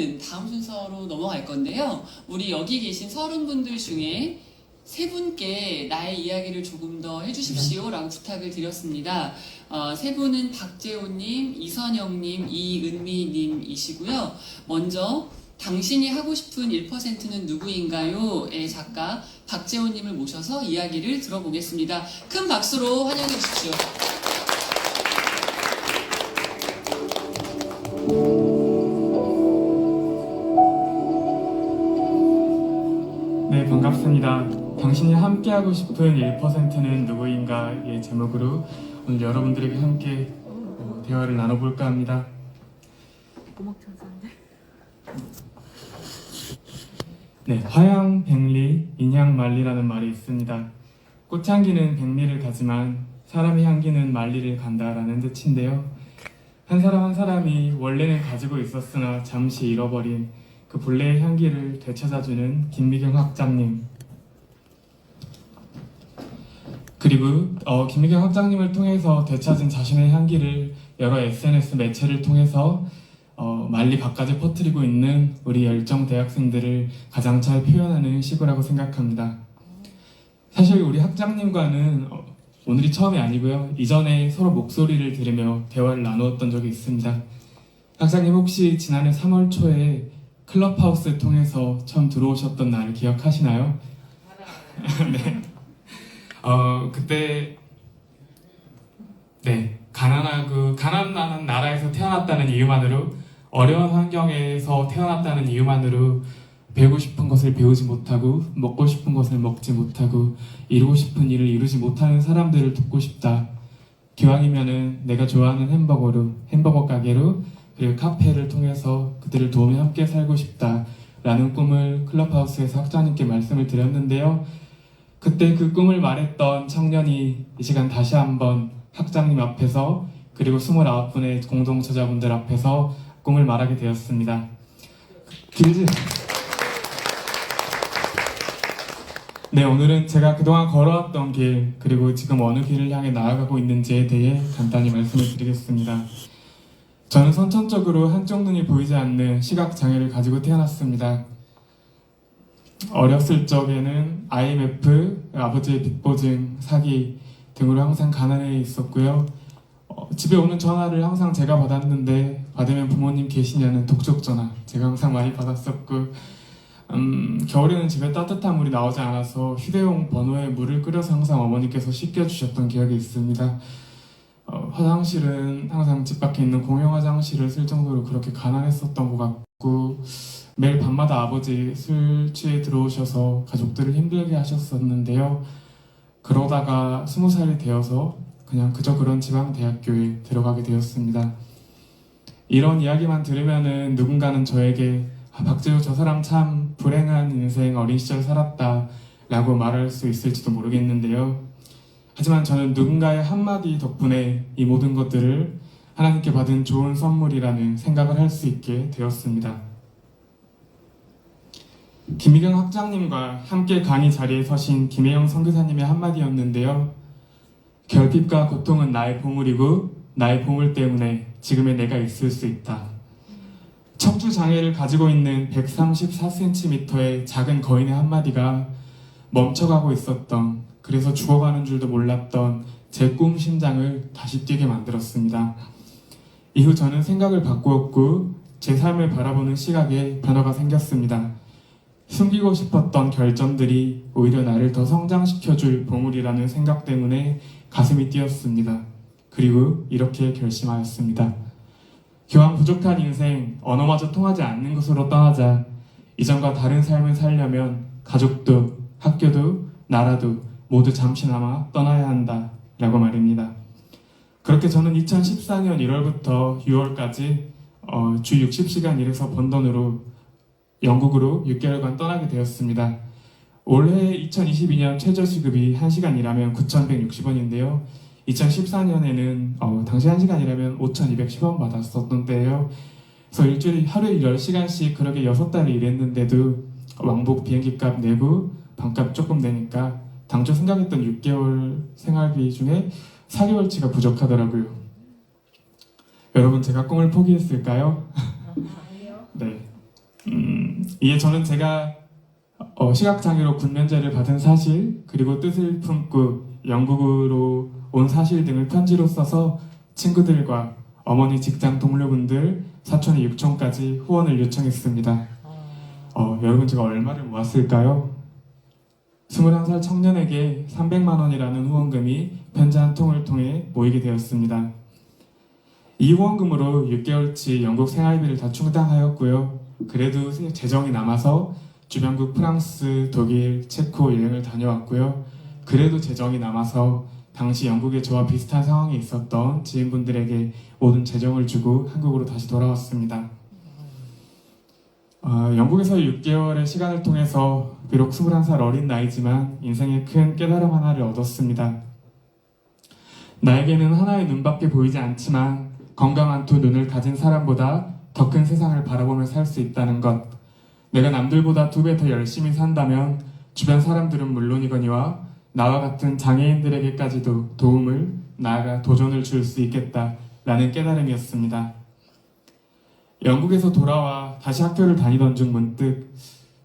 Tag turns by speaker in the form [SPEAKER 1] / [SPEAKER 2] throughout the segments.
[SPEAKER 1] 이번에는 다음 순서로 넘어갈 건데요. 우리 여기 계신 30분들 중에 세 분께 나의 이야기를 조금 더 해주십시오 라고 부탁을 드렸습니다. 세 분은 박재호님, 이선영님, 이은미님이시고요. 먼저 당신이 하고 싶은 1%는 누구인가요? 의 작가 박재호님을 모셔서 이야기를 들어보겠습니다. 큰 박수로 환영해 주십시오.
[SPEAKER 2] 네, 반갑습니다. 당신이 함께하고 싶은 1%는 누구인가의 제목으로 오늘 여러분들에게 함께 대화를 나눠볼까 합니다. 네, 화양백리, 인향만리라는 말이 있습니다. 꽃향기는 백리를 가지만 사람의 향기는 만리를 간다라는 뜻인데요. 한 사람 한 사람이 원래는 가지고 있었으나 잠시 잃어버린 그 본래의 향기를 되찾아주는 김미경 학장님, 그리고 김미경 학장님을 통해서 되찾은 자신의 향기를 여러 SNS 매체를 통해서 만리 밖까지 퍼뜨리고 있는 우리 열정 대학생들을 가장 잘 표현하는 시구라고 생각합니다. 사실 우리 학장님과는 오늘이 처음이 아니고요. 이전에 서로 목소리를 들으며 대화를 나누었던 적이 있습니다. 학장님 혹시 지난해 3월 초에 클럽하우스 통해서 처음 들어오셨던 날을 기억하시나요? 네. 그때 가난한 나라에서 태어났다는 이유만으로, 어려운 환경에서 태어났다는 이유만으로 배우고 싶은 것을 배우지 못하고 먹고 싶은 것을 먹지 못하고 이루고 싶은 일을 이루지 못하는 사람들을 돕고 싶다. 기왕이면은 내가 좋아하는 햄버거 가게로 그리고 카페를 통해서 그들을 도우며 함께 살고 싶다 라는 꿈을 클럽하우스에서 학장님께 말씀을 드렸는데요. 그때 그 꿈을 말했던 청년이 이 시간 다시 한번 학장님 앞에서 그리고 29분의 공동저자분들 앞에서 꿈을 말하게 되었습니다. 네, 오늘은 제가 그동안 걸어왔던 길, 그리고 지금 어느 길을 향해 나아가고 있는지에 대해 간단히 말씀을 드리겠습니다. 저는 선천적으로 한쪽 눈이 보이지 않는 시각장애를 가지고 태어났습니다. 어렸을 적에는 IMF, 아버지의 빚보증, 사기 등으로 항상 가난해 있었고요. 집에 오는 전화를 항상 제가 받았는데 받으면 부모님 계시냐는 독촉 전화 제가 항상 많이 받았었고, 겨울에는 집에 따뜻한 물이 나오지 않아서 휴대용 버너에 물을 끓여서 항상 어머니께서 씻겨주셨던 기억이 있습니다. 화장실은 항상 집 밖에 있는 공용 화장실을 쓸 정도로 그렇게 가난했었던 것 같고, 매일 밤마다 아버지 술 취해 들어오셔서 가족들을 힘들게 하셨었는데요. 그러다가 20살이 되어서 그냥 그저 그런 지방대학교에 들어가게 되었습니다. 이런 이야기만 들으면은 누군가는 저에게 박재호 저 사람 참 불행한 인생, 어린 시절 살았다 라고 말할 수 있을지도 모르겠는데요. 하지만 저는 누군가의 한마디 덕분에 이 모든 것들을 하나님께 받은 좋은 선물이라는 생각을 할 수 있게 되었습니다. 김미경 학장님과 함께 강의 자리에 서신 김혜영 선교사님의 한마디였는데요. 결핍과 고통은 나의 보물이고 나의 보물 때문에 지금의 내가 있을 수 있다. 척추 장애를 가지고 있는 134cm의 작은 거인의 한마디가 멈춰가고 있었던, 그래서 죽어가는 줄도 몰랐던 제 꿈 심장을 다시 뛰게 만들었습니다. 이후 저는 생각을 바꾸었고 제 삶을 바라보는 시각에 변화가 생겼습니다. 숨기고 싶었던 결점들이 오히려 나를 더 성장시켜줄 보물이라는 생각 때문에 가슴이 뛰었습니다. 그리고 이렇게 결심하였습니다. 교환 부족한 인생, 언어마저 통하지 않는 것으로 떠나자. 이전과 다른 삶을 살려면 가족도, 학교도, 나라도 모두 잠시나마 떠나야 한다 라고 말입니다. 그렇게 저는 2014년 1월부터 6월까지 주 60시간 일해서 번 돈으로 영국으로 6개월간 떠나게 되었습니다. 올해 2022년 최저시급이 1시간 일하면 9,160원인데요. 2014년에는 당시 1시간 일하면 5,210원 받았었던 때예요. 그래서 일주일에 하루에 10시간씩 그렇게 6달을 일했는데도 왕복 비행기값 내고 방값 조금 내니까 당초 생각했던 6개월 생활비 중에 4개월치가 부족하더라고요. 여러분, 제가 꿈을 포기했을까요? 네. 이에 저는 제가 시각장애로 군면제를 받은 사실, 그리고 뜻을 품고 영국으로 온 사실 등을 편지로 써서 친구들과 어머니, 직장 동료분들, 사촌의 육촌까지 후원을 요청했습니다. 여러분, 제가 얼마를 모았을까요? 21살 청년에게 300만 원이라는 후원금이 편지 한 통을 통해 모이게 되었습니다. 이 후원금으로 6개월치 영국 생활비를 다 충당하였고요. 그래도 재정이 남아서 주변국 프랑스, 독일, 체코 여행을 다녀왔고요. 그래도 재정이 남아서 당시 영국에 저와 비슷한 상황에 있었던 지인분들에게 모든 재정을 주고 한국으로 다시 돌아왔습니다. 영국에서 6개월의 시간을 통해서 비록 21살 어린 나이지만 인생의 큰 깨달음 하나를 얻었습니다. 나에게는 하나의 눈밖에 보이지 않지만 건강한 두 눈을 가진 사람보다 더 큰 세상을 바라보며 살 수 있다는 것. 내가 남들보다 2배 더 열심히 산다면 주변 사람들은 물론이거니와 나와 같은 장애인들에게까지도 도움을, 나아가 도전을 줄 수 있겠다라는 깨달음이었습니다. 영국에서 돌아와 다시 학교를 다니던 중 문득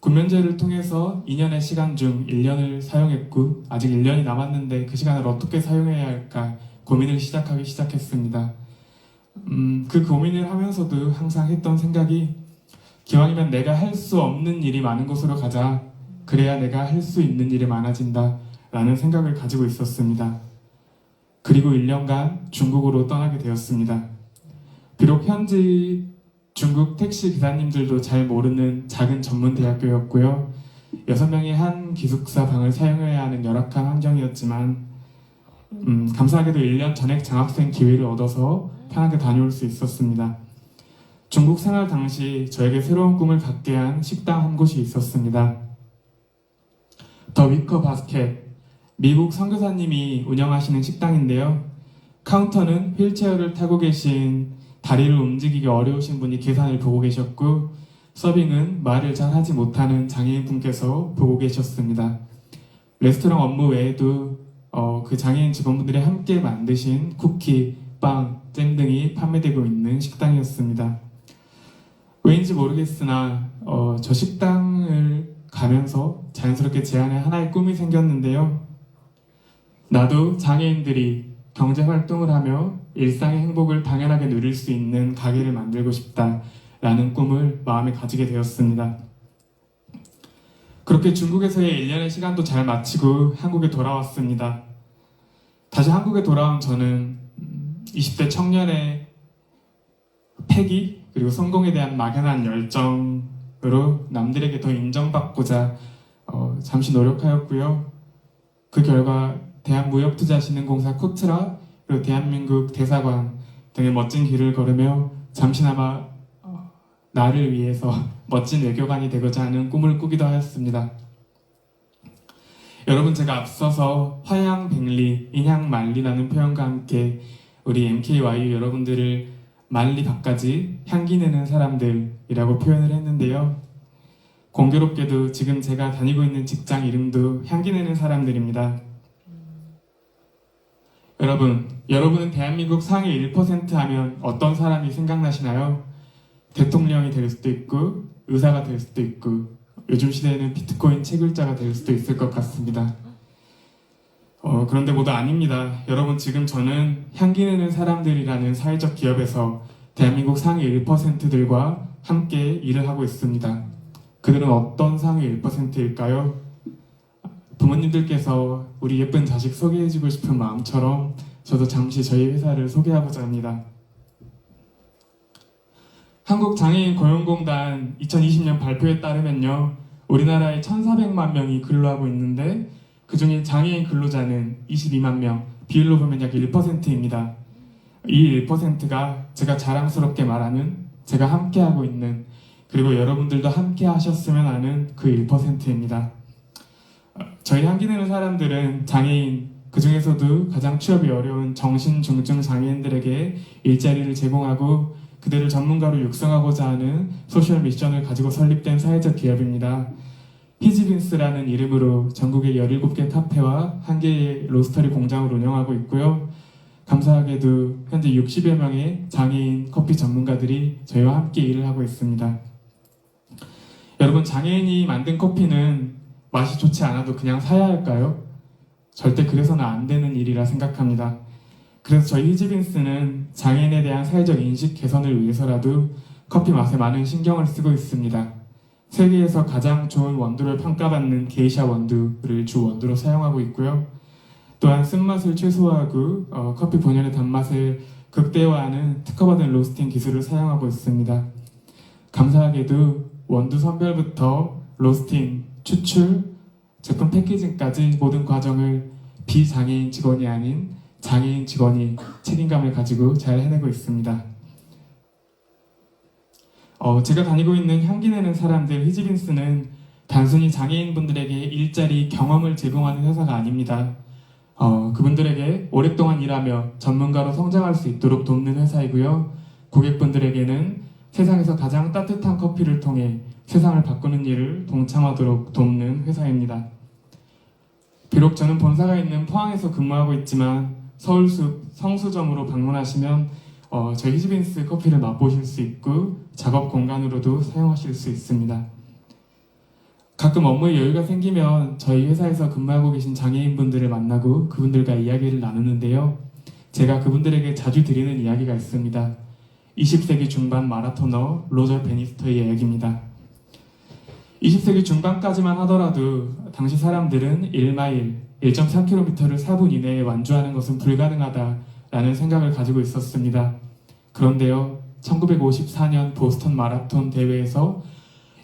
[SPEAKER 2] 군면제를 통해서 2년의 시간 중 1년을 사용했고 아직 1년이 남았는데 그 시간을 어떻게 사용해야 할까 고민을 시작했습니다. 그 고민을 하면서도 항상 했던 생각이 기왕이면 내가 할 수 없는 일이 많은 곳으로 가자. 그래야 내가 할 수 있는 일이 많아진다 라는 생각을 가지고 있었습니다. 그리고 1년간 중국으로 떠나게 되었습니다. 비록 현지 중국 택시 기사님들도 잘 모르는 작은 전문 대학교였고요. 6명의 한 기숙사 방을 사용해야 하는 열악한 환경이었지만 감사하게도 1년 전액 장학생 기회를 얻어서 편하게 다녀올 수 있었습니다. 중국 생활 당시 저에게 새로운 꿈을 갖게 한 식당 한 곳이 있었습니다. 더 위커 바스켓, 미국 선교사님이 운영하시는 식당인데요. 카운터는 휠체어를 타고 계신 다리를 움직이기 어려우신 분이 계산을 보고 계셨고 서빙은 말을 잘 하지 못하는 장애인 분께서 보고 계셨습니다. 레스토랑 업무 외에도 그 장애인 직원분들이 함께 만드신 쿠키, 빵, 잼 등이 판매되고 있는 식당이었습니다. 왜인지 모르겠으나 저 식당을 가면서 자연스럽게 제 안에 하나의 꿈이 생겼는데요. 나도 장애인들이 경제활동을 하며 일상의 행복을 당연하게 누릴 수 있는 가게를 만들고 싶다라는 꿈을 마음에 가지게 되었습니다. 그렇게 중국에서의 1년의 시간도 잘 마치고 한국에 돌아왔습니다. 다시 한국에 돌아온 저는 20대 청년의 패기 그리고 성공에 대한 막연한 열정으로 남들에게 더 인정받고자 잠시 노력하였고요. 그 결과 대한무역투자진흥공사 코트라 그리고 대한민국 대사관 등의 멋진 길을 걸으며 잠시나마 나를 위해서 멋진 외교관이 되고자 하는 꿈을 꾸기도 하였습니다. 여러분, 제가 앞서서 화양백리, 인향만리라는 표현과 함께 우리 MKYU 여러분들을 만리 밖까지 향기 내는 사람들이라고 표현을 했는데요. 공교롭게도 지금 제가 다니고 있는 직장 이름도 향기 내는 사람들입니다. 여러분은 대한민국 상위 1% 하면 어떤 사람이 생각나시나요? 대통령이 될 수도 있고 의사가 될 수도 있고 요즘 시대에는 비트코인 채굴자가 될 수도 있을 것 같습니다. 그런데 모두 아닙니다. 여러분, 지금 저는 향기 내는 사람들이라는 사회적 기업에서 대한민국 상위 1%들과 함께 일을 하고 있습니다. 그들은 어떤 상위 1%일까요? 부모님들께서 우리 예쁜 자식 소개해주고 싶은 마음처럼 저도 잠시 저희 회사를 소개하고자 합니다. 한국장애인 고용공단 2020년 발표에 따르면요, 우리나라에 1,400만 명이 근로하고 있는데 그 중에 장애인 근로자는 22만 명, 비율로 보면 약 1%입니다. 이 1%가 제가 자랑스럽게 말하는, 제가 함께하고 있는, 그리고 여러분들도 함께 하셨으면 하는 그 1%입니다. 저희 향기 내는 사람들은 장애인, 그 중에서도 가장 취업이 어려운 정신중증 장애인들에게 일자리를 제공하고 그들을 전문가로 육성하고자 하는 소셜 미션을 가지고 설립된 사회적 기업입니다. 히지빈스라는 이름으로 전국의 17개 카페와 1개의 로스터리 공장을 운영하고 있고요. 감사하게도 현재 60여 명의 장애인 커피 전문가들이 저희와 함께 일을 하고 있습니다. 여러분, 장애인이 만든 커피는 맛이 좋지 않아도 그냥 사야 할까요? 절대 그래서는 안 되는 일이라 생각합니다. 그래서 저희 히지빈스는 장애인에 대한 사회적 인식 개선을 위해서라도 커피 맛에 많은 신경을 쓰고 있습니다. 세계에서 가장 좋은 원두를 평가받는 게이샤 원두를 주 원두로 사용하고 있고요. 또한 쓴맛을 최소화하고 커피 본연의 단맛을 극대화하는 특허받은 로스팅 기술을 사용하고 있습니다. 감사하게도 원두 선별부터 로스팅, 추출, 제품 패키징까지 모든 과정을 비장애인 직원이 아닌 장애인 직원이 책임감을 가지고 잘 해내고 있습니다. 제가 다니고 있는 향기 내는 사람들 히지빈스는 단순히 장애인분들에게 일자리 경험을 제공하는 회사가 아닙니다. 그분들에게 오랫동안 일하며 전문가로 성장할 수 있도록 돕는 회사이고요. 고객분들에게는 세상에서 가장 따뜻한 커피를 통해 세상을 바꾸는 일을 동참하도록 돕는 회사입니다. 비록 저는 본사가 있는 포항에서 근무하고 있지만 서울숲 성수점으로 방문하시면 저희 히지빈스 커피를 맛보실 수 있고 작업 공간으로도 사용하실 수 있습니다. 가끔 업무에 여유가 생기면 저희 회사에서 근무하고 계신 장애인분들을 만나고 그분들과 이야기를 나누는데요. 제가 그분들에게 자주 드리는 이야기가 있습니다. 20세기 중반 마라토너 로저 베니스터의 이야기입니다. 20세기 중반까지만 하더라도 당시 사람들은 1마일, 1.4km를 4분 이내에 완주하는 것은 불가능하다라는 생각을 가지고 있었습니다. 그런데요, 1954년 보스턴 마라톤 대회에서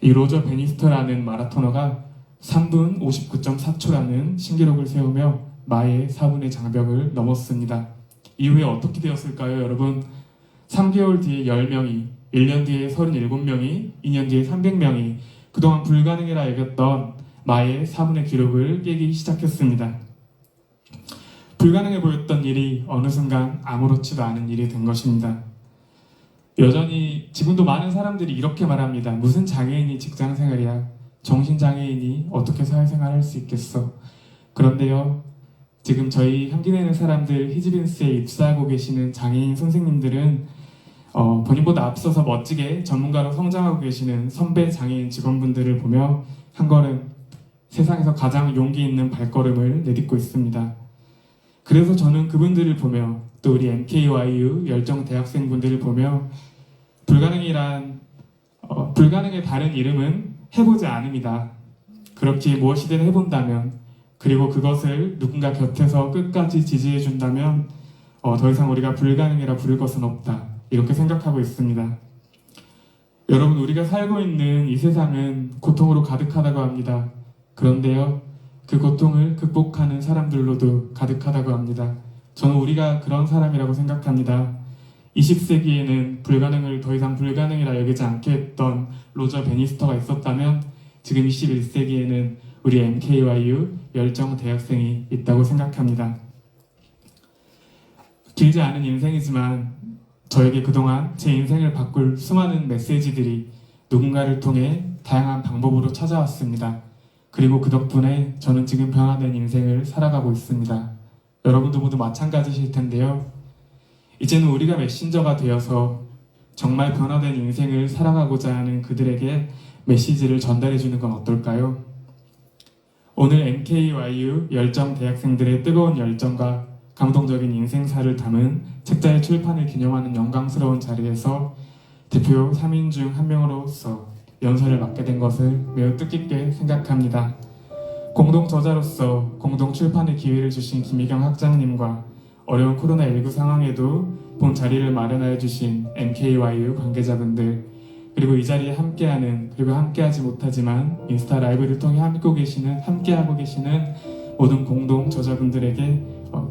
[SPEAKER 2] 이 로저 베니스터라는 마라토너가 3분 59.4초라는 신기록을 세우며 마의 4분의 장벽을 넘었습니다. 이후에 어떻게 되었을까요, 여러분? 3개월 뒤에 10명이, 1년 뒤에 37명이, 2년 뒤에 300명이 그동안 불가능이라 여겼던 마의 4분의 기록을 깨기 시작했습니다. 불가능해 보였던 일이 어느 순간 아무렇지도 않은 일이 된 것입니다. 여전히 지금도 많은 사람들이 이렇게 말합니다. 무슨 장애인이 직장생활이야. 정신장애인이 어떻게 사회생활을 할 수 있겠어. 그런데요, 지금 저희 향기 내는 사람들 히지빈스에 입사하고 계시는 장애인 선생님들은 본인보다 앞서서 멋지게 전문가로 성장하고 계시는 선배 장애인 직원분들을 보며 한 걸음 세상에서 가장 용기 있는 발걸음을 내딛고 있습니다. 그래서 저는 그분들을 보며 또 우리 MKYU 열정 대학생분들을 보며 불가능의 다른 이름은 해보지 않음이다. 그렇게 무엇이든 해본다면, 그리고 그것을 누군가 곁에서 끝까지 지지해준다면 더 이상 우리가 불가능이라 부를 것은 없다. 이렇게 생각하고 있습니다. 여러분, 우리가 살고 있는 이 세상은 고통으로 가득하다고 합니다. 그런데요, 그 고통을 극복하는 사람들로도 가득하다고 합니다. 저는 우리가 그런 사람이라고 생각합니다. 20세기에는 불가능을 더 이상 불가능이라 여기지 않게 했던 로저 베니스터가 있었다면 지금 21세기에는 우리 MKYU 열정 대학생이 있다고 생각합니다. 길지 않은 인생이지만 저에게 그동안 제 인생을 바꿀 수많은 메시지들이 누군가를 통해 다양한 방법으로 찾아왔습니다. 그리고 그 덕분에 저는 지금 변화된 인생을 살아가고 있습니다. 여러분도 모두 마찬가지실 텐데요. 이제는 우리가 메신저가 되어서 정말 변화된 인생을 살아가고자 하는 그들에게 메시지를 전달해주는 건 어떨까요? 오늘 MKYU 열정 대학생들의 뜨거운 열정과 감동적인 인생사를 담은 책자의 출판을 기념하는 영광스러운 자리에서 대표 3인 중 한 명으로서 연설을 맡게 된 것을 매우 뜻깊게 생각합니다. 공동 저자로서 공동 출판의 기회를 주신 김희경 학장님과 어려운 코로나19 상황에도 본 자리를 마련하여 주신 MKYU 관계자분들, 그리고 이 자리에 함께하는, 그리고 함께하지 못하지만 인스타 라이브를 통해 함께하고 계시는 모든 공동 저자분들에게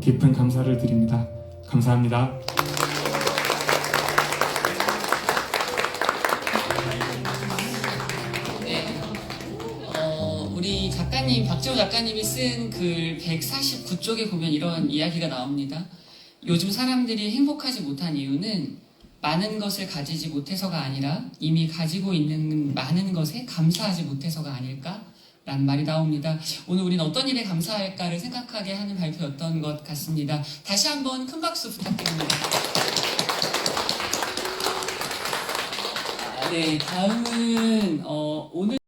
[SPEAKER 2] 깊은 감사를 드립니다. 감사합니다.
[SPEAKER 1] 우리 작가님, 박재호 작가님이 쓴 글 149쪽에 보면 이런 이야기가 나옵니다. 요즘 사람들이 행복하지 못한 이유는 많은 것을 가지지 못해서가 아니라 이미 가지고 있는 많은 것에 감사하지 못해서가 아닐까? 라는 말이 나옵니다. 오늘 우리는 어떤 일에 감사할까를 생각하게 하는 발표였던 것 같습니다. 다시 한번 큰 박수 부탁드립니다. 네, 다음은 오늘